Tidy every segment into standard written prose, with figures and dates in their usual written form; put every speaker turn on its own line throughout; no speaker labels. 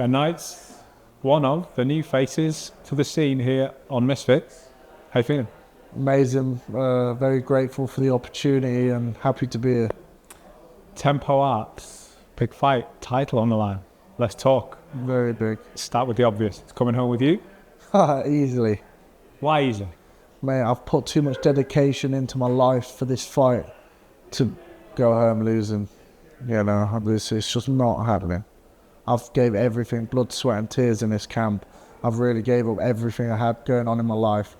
Ben Knight's one of the new faces to the scene here on Misfits. How you feeling?
Amazing. Very grateful for the opportunity and happy to be here.
Tempo Arts, big fight, title on the line. Let's talk.
Very big.
Start with the obvious. It's coming home with you.
Easily.
Why easy?
Mate, I've put too much dedication into my life for this fight to go home losing. You know, it's just not happening. I've gave everything, blood, sweat and tears in this camp. I've really gave up everything I had going on in my life,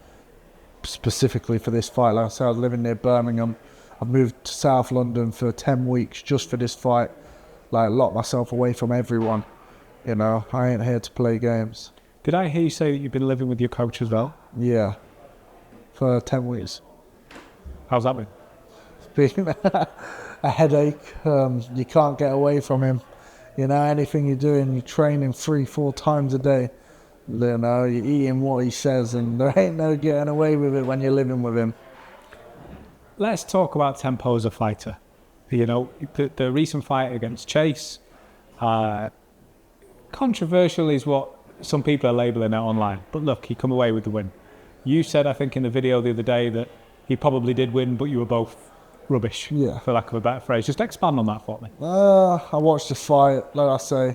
specifically for this fight. Like I said, I was living near Birmingham. I've moved to South London for 10 weeks just for this fight. Like, locked myself away from everyone. You know, I ain't here to play games.
Did I hear you say that you've been living with your coach as well?
Yeah, for 10 weeks.
How's that been?
It's been a headache. You can't get away from him. You know, anything you're doing, you're training 3-4 times a day. You know, you're eating what he says, and there ain't no getting away with it when you're living with him.
Let's talk about Tempo as a fighter. You know, the recent fight against Chase, controversial is what some people are labelling it online. But look, he come away with the win. You said, I think, in the video the other day that he probably did win, but you were both rubbish, for lack of a better phrase. Just expand on that for me.
I watched the fight. Like I say,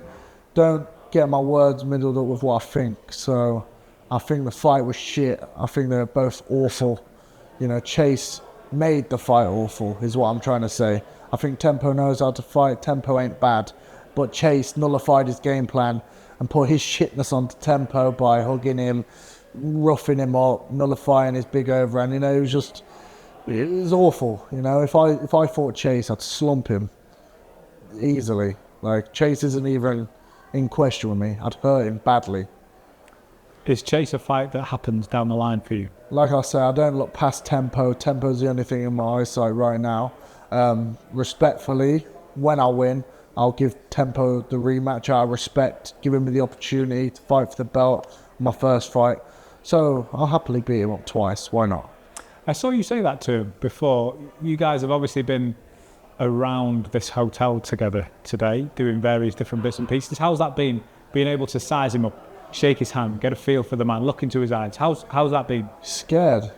don't get my words middled up with what I think. So I think the fight was shit. I think they're both awful. You know, Chase made the fight awful, is what I'm trying to say. I think Tempo knows how to fight. Tempo ain't bad. But Chase nullified his game plan and put his shitness onto Tempo by hugging him, roughing him up, nullifying his big overhand. You know, it was awful. You know, if I fought Chase, I'd slump him easily. Like, Chase isn't even in question with me. I'd hurt him badly.
Is Chase a fight that happens down the line for you?
Like I say, I don't look past Tempo. Tempo's the only thing in my eyesight right now. Respectfully, when I win, I'll give Tempo the rematch out of respect, giving me the opportunity to fight for the belt, my first fight. So I'll happily beat him up twice. Why not?
I saw you say that to him before. You guys have obviously been around this hotel together today, doing various different bits and pieces. How's that been, being able to size him up, shake his hand, get a feel for the man, look into his eyes? How's that been?
Scared.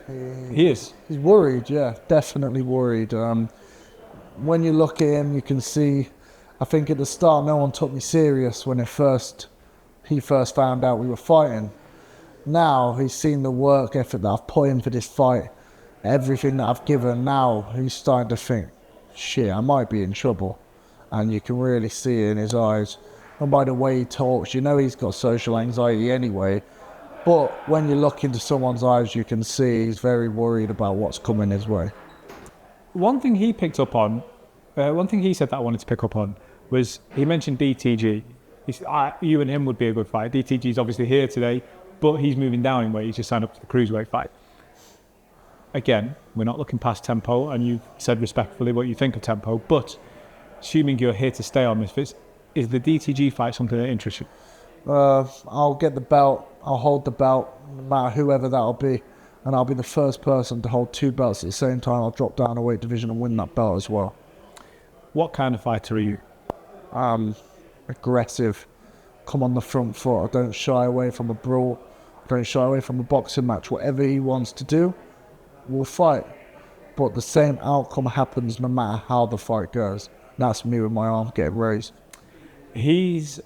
He is?
He's worried, yeah, definitely worried. When you look at him, you can see, I think at the start no one took me serious when he first found out we were fighting. Now he's seen the work effort that I've put in for this fight, everything that I've given. Now he's starting to think, shit, I might be in trouble. And you can really see it in his eyes. And by the way he talks, you know he's got social anxiety anyway. But when you look into someone's eyes, you can see he's very worried about what's coming his way.
One thing he picked up on, one thing he said that I wanted to pick up on, was he mentioned DTG. He said, you and him would be a good fight. DTG's obviously here today, but he's moving down in weight. He's just signed up to the cruiserweight fight. Again, we're not looking past Tempo, and you've said respectfully what you think of Tempo, but assuming you're here to stay on Misfits, is the DTG fight something that interests you?
I'll get the belt. I'll hold the belt, no matter whoever that'll be. And I'll be the first person to hold 2 belts at the same time. I'll drop down a weight division and win that belt as well.
What kind of fighter are you?
Aggressive. Come on the front foot. I don't shy away from a brawl. I don't shy away from a boxing match. Whatever he wants to do, we'll fight. But the same outcome happens no matter how the fight goes. That's me with my arm getting raised.
He's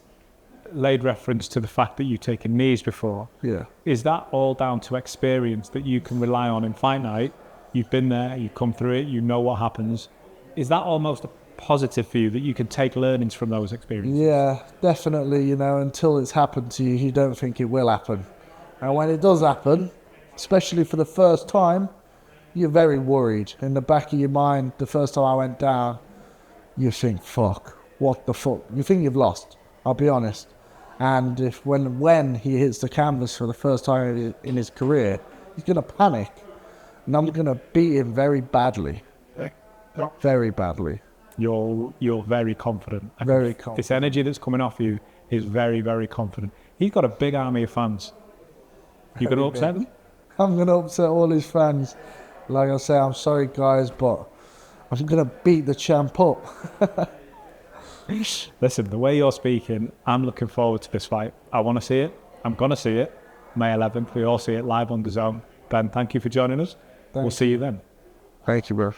laid reference to the fact that you've taken knees before.
Yeah.
Is that all down to experience that you can rely on in fight night? You've been there, you've come through it, you know what happens. Is that almost a positive for you, that you can take learnings from those experiences?
Yeah, definitely. You know, until it's happened to you, you don't think it will happen. And when it does happen, especially for the first time, you're very worried. In the back of your mind, the first time I went down, you think, fuck, what the fuck? You think you've lost, I'll be honest. And when he hits the canvas for the first time in his career, he's going to panic. And I'm going to beat him very badly. Very badly.
You're very confident.
Very confident.
This energy that's coming off you is very, very confident. He's got a big army of fans. You going to upset them?
I'm going to upset all his fans. Like I say, I'm sorry, guys, but I'm going to beat the champ up.
Listen, the way you're speaking, I'm looking forward to this fight. I want to see it. I'm going to see it. May 11th. We all see it live on the Zone. Ben, thank you for joining us. We'll see you then.
Thank you, bro.